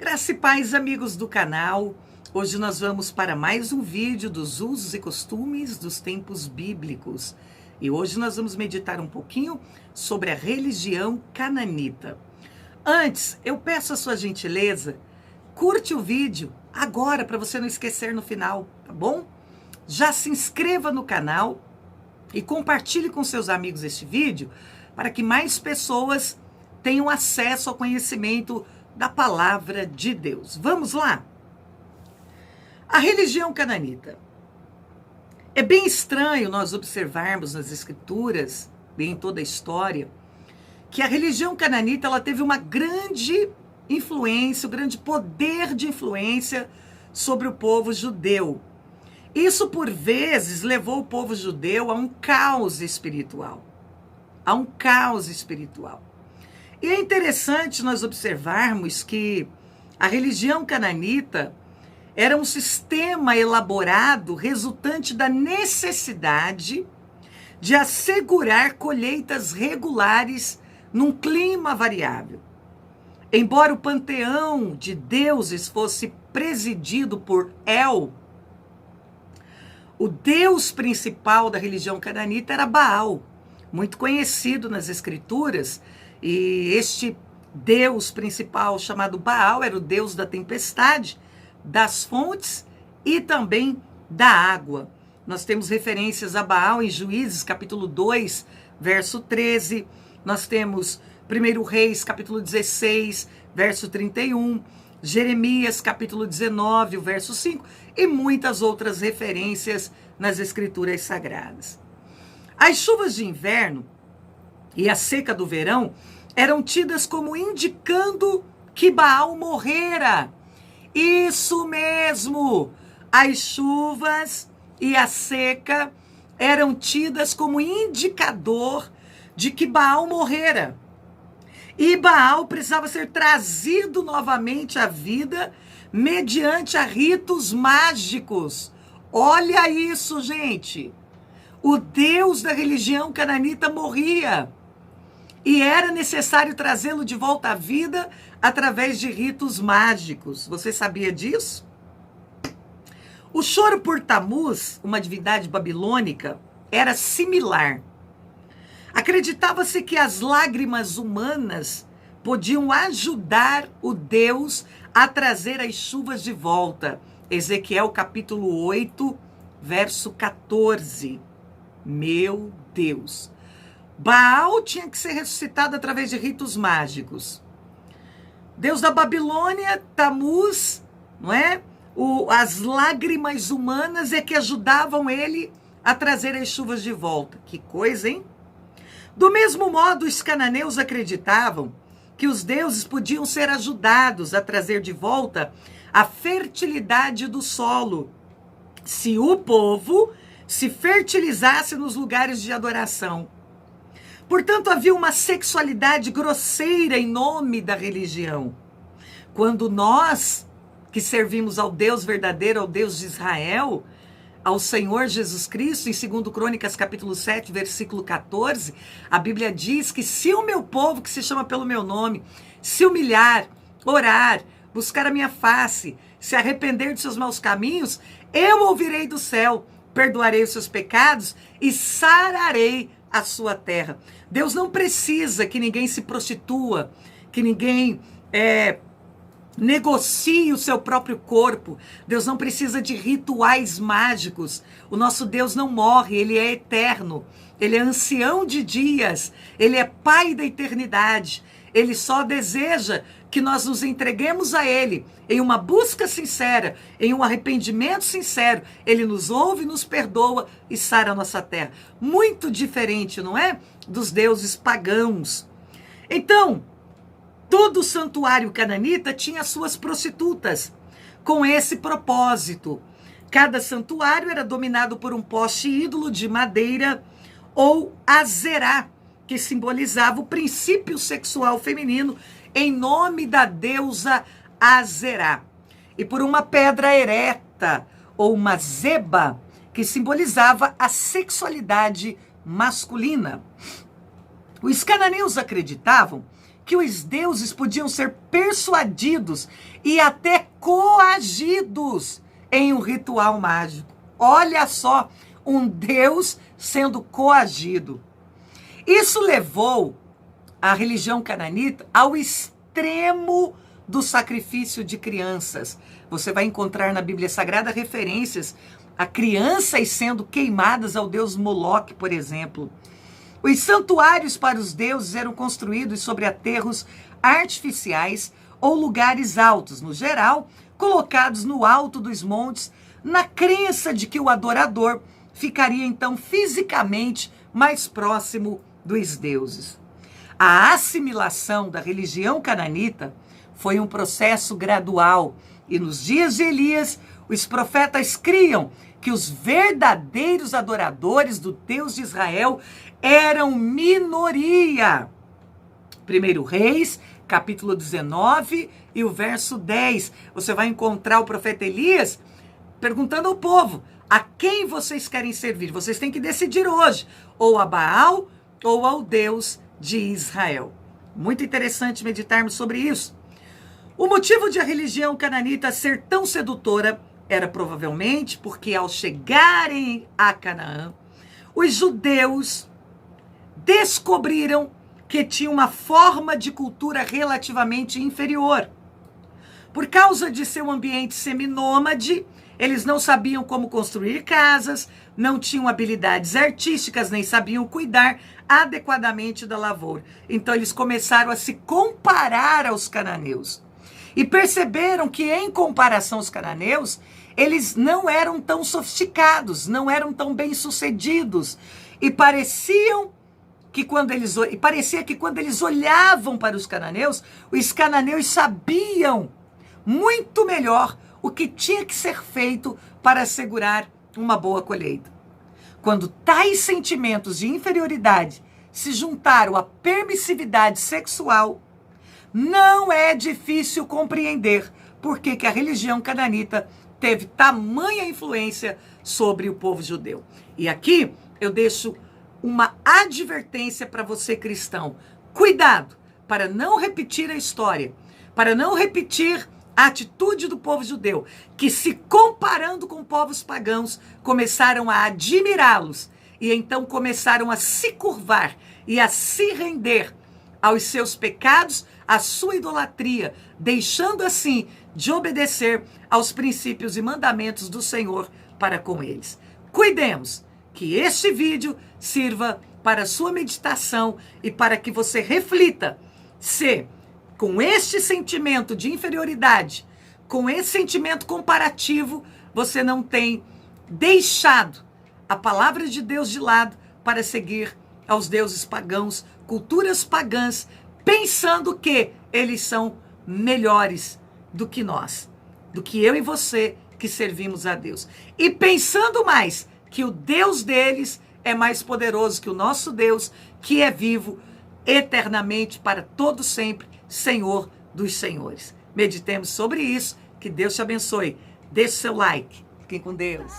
Graça e paz, amigos do canal. Hoje nós vamos para mais um vídeo dos usos e costumes dos tempos bíblicos. E hoje nós vamos meditar um pouquinho sobre a religião cananita. Antes, eu peço a sua gentileza, curte o vídeo agora para você não esquecer no final, tá bom? Já se inscreva no canal e compartilhe com seus amigos este vídeo para que mais pessoas tenham acesso ao conhecimento da palavra de Deus. Vamos lá? A religião cananita. É bem estranho nós observarmos nas escrituras, em toda a história, que a religião cananita ela teve uma grande influência, um grande poder de influência sobre o povo judeu. Isso, por vezes, levou o povo judeu a um caos espiritual. A um caos espiritual. E é interessante nós observarmos que a religião cananita era um sistema elaborado resultante da necessidade de assegurar colheitas regulares num clima variável. Embora o panteão de deuses fosse presidido por El, o deus principal da religião cananita era Baal, muito conhecido nas escrituras. E este deus principal chamado Baal era o deus da tempestade, das fontes e também da água. Nós temos referências a Baal em Juízes, capítulo 2, verso 13. Nós temos 1 Reis, capítulo 16, verso 31. Jeremias, capítulo 19, o verso 5. E muitas outras referências nas escrituras sagradas. As chuvas de inverno e a seca do verão eram tidas como indicando que Baal morrera. Isso mesmo! As chuvas e a seca eram tidas como indicador de que Baal morrera. E Baal precisava ser trazido novamente à vida mediante a ritos mágicos. Olha isso, gente! O deus da religião cananita morria. E era necessário trazê-lo de volta à vida através de ritos mágicos. Você sabia disso? O choro por Tamuz, uma divindade babilônica, era similar. Acreditava-se que as lágrimas humanas podiam ajudar o Deus a trazer as chuvas de volta. Ezequiel capítulo 8, verso 14. Meu Deus! Baal tinha que ser ressuscitado através de ritos mágicos. Deus da Babilônia, Tamuz, não é? As lágrimas humanas é que ajudavam ele a trazer as chuvas de volta. Que coisa, hein? Do mesmo modo, os cananeus acreditavam que os deuses podiam ser ajudados a trazer de volta a fertilidade do solo, se o povo se fertilizasse nos lugares de adoração. Portanto, havia uma sexualidade grosseira em nome da religião. Quando nós, que servimos ao Deus verdadeiro, ao Deus de Israel, ao Senhor Jesus Cristo, em 2 Crônicas, capítulo 7, versículo 14, a Bíblia diz que se o meu povo, que se chama pelo meu nome, se humilhar, orar, buscar a minha face, se arrepender de seus maus caminhos, eu ouvirei do céu, perdoarei os seus pecados e sararei a sua terra. Deus não precisa que ninguém se prostitua, que ninguém negocie o seu próprio corpo. Deus não precisa de rituais mágicos. O nosso Deus não morre, ele é eterno. Ele é ancião de dias, ele é pai da eternidade. Ele só deseja que nós nos entreguemos a ele em uma busca sincera, em um arrependimento sincero. Ele nos ouve, nos perdoa e sara a nossa terra. Muito diferente, não é? Dos deuses pagãos. Então, todo o santuário cananita tinha suas prostitutas, com esse propósito. Cada santuário era dominado por um poste ídolo de madeira ou azerá, que simbolizava o princípio sexual feminino em nome da deusa Azerá. E por uma pedra ereta, ou uma zeba, que simbolizava a sexualidade masculina. Os cananeus acreditavam que os deuses podiam ser persuadidos e até coagidos em um ritual mágico. Olha só, um Deus sendo coagido. Isso levou a religião cananita ao extremo do sacrifício de crianças. Você vai encontrar na Bíblia Sagrada referências a crianças sendo queimadas ao deus Moloque, por exemplo. Os santuários para os deuses eram construídos sobre aterros artificiais ou lugares altos, no geral, colocados no alto dos montes, na crença de que o adorador ficaria então fisicamente mais próximo dos deuses. A assimilação da religião cananita foi um processo gradual e nos dias de Elias, os profetas criam que os verdadeiros adoradores do Deus de Israel eram minoria. 1 Reis, capítulo 19 e o verso 10. Você vai encontrar o profeta Elias perguntando ao povo: a quem vocês querem servir? Vocês têm que decidir hoje, ou a Baal ou ao Deus de Israel. Muito interessante meditarmos sobre isso. O motivo de a religião cananita ser tão sedutora era provavelmente porque ao chegarem a Canaã, os judeus descobriram que tinha uma forma de cultura relativamente inferior. Por causa de seu ambiente seminômade, eles não sabiam como construir casas, não tinham habilidades artísticas, nem sabiam cuidar adequadamente da lavoura. Então eles começaram a se comparar aos cananeus. E perceberam que, em comparação aos cananeus, eles não eram tão sofisticados, não eram tão bem-sucedidos. E parecia que quando eles olhavam para os cananeus sabiam muito melhor o que tinha que ser feito para assegurar uma boa colheita. Quando tais sentimentos de inferioridade se juntaram à permissividade sexual, não é difícil compreender por que a religião cananita teve tamanha influência sobre o povo judeu. E aqui eu deixo uma advertência para você, cristão. Cuidado para não repetir a história, para não repetir a atitude do povo judeu, que se comparando com povos pagãos, começaram a admirá-los e então começaram a se curvar e a se render aos seus pecados, à sua idolatria, deixando assim de obedecer aos princípios e mandamentos do Senhor para com eles. Cuidemos que este vídeo sirva para a sua meditação e para que você reflita se, com este sentimento de inferioridade, com esse sentimento comparativo, você não tem deixado a palavra de Deus de lado para seguir aos deuses pagãos, culturas pagãs, pensando que eles são melhores do que nós, do que eu e você que servimos a Deus. E pensando mais que o Deus deles é mais poderoso que o nosso Deus, que é vivo eternamente para todo sempre, Senhor dos senhores. Meditemos sobre isso. Que Deus te abençoe. Deixe seu like. Fiquem com Deus.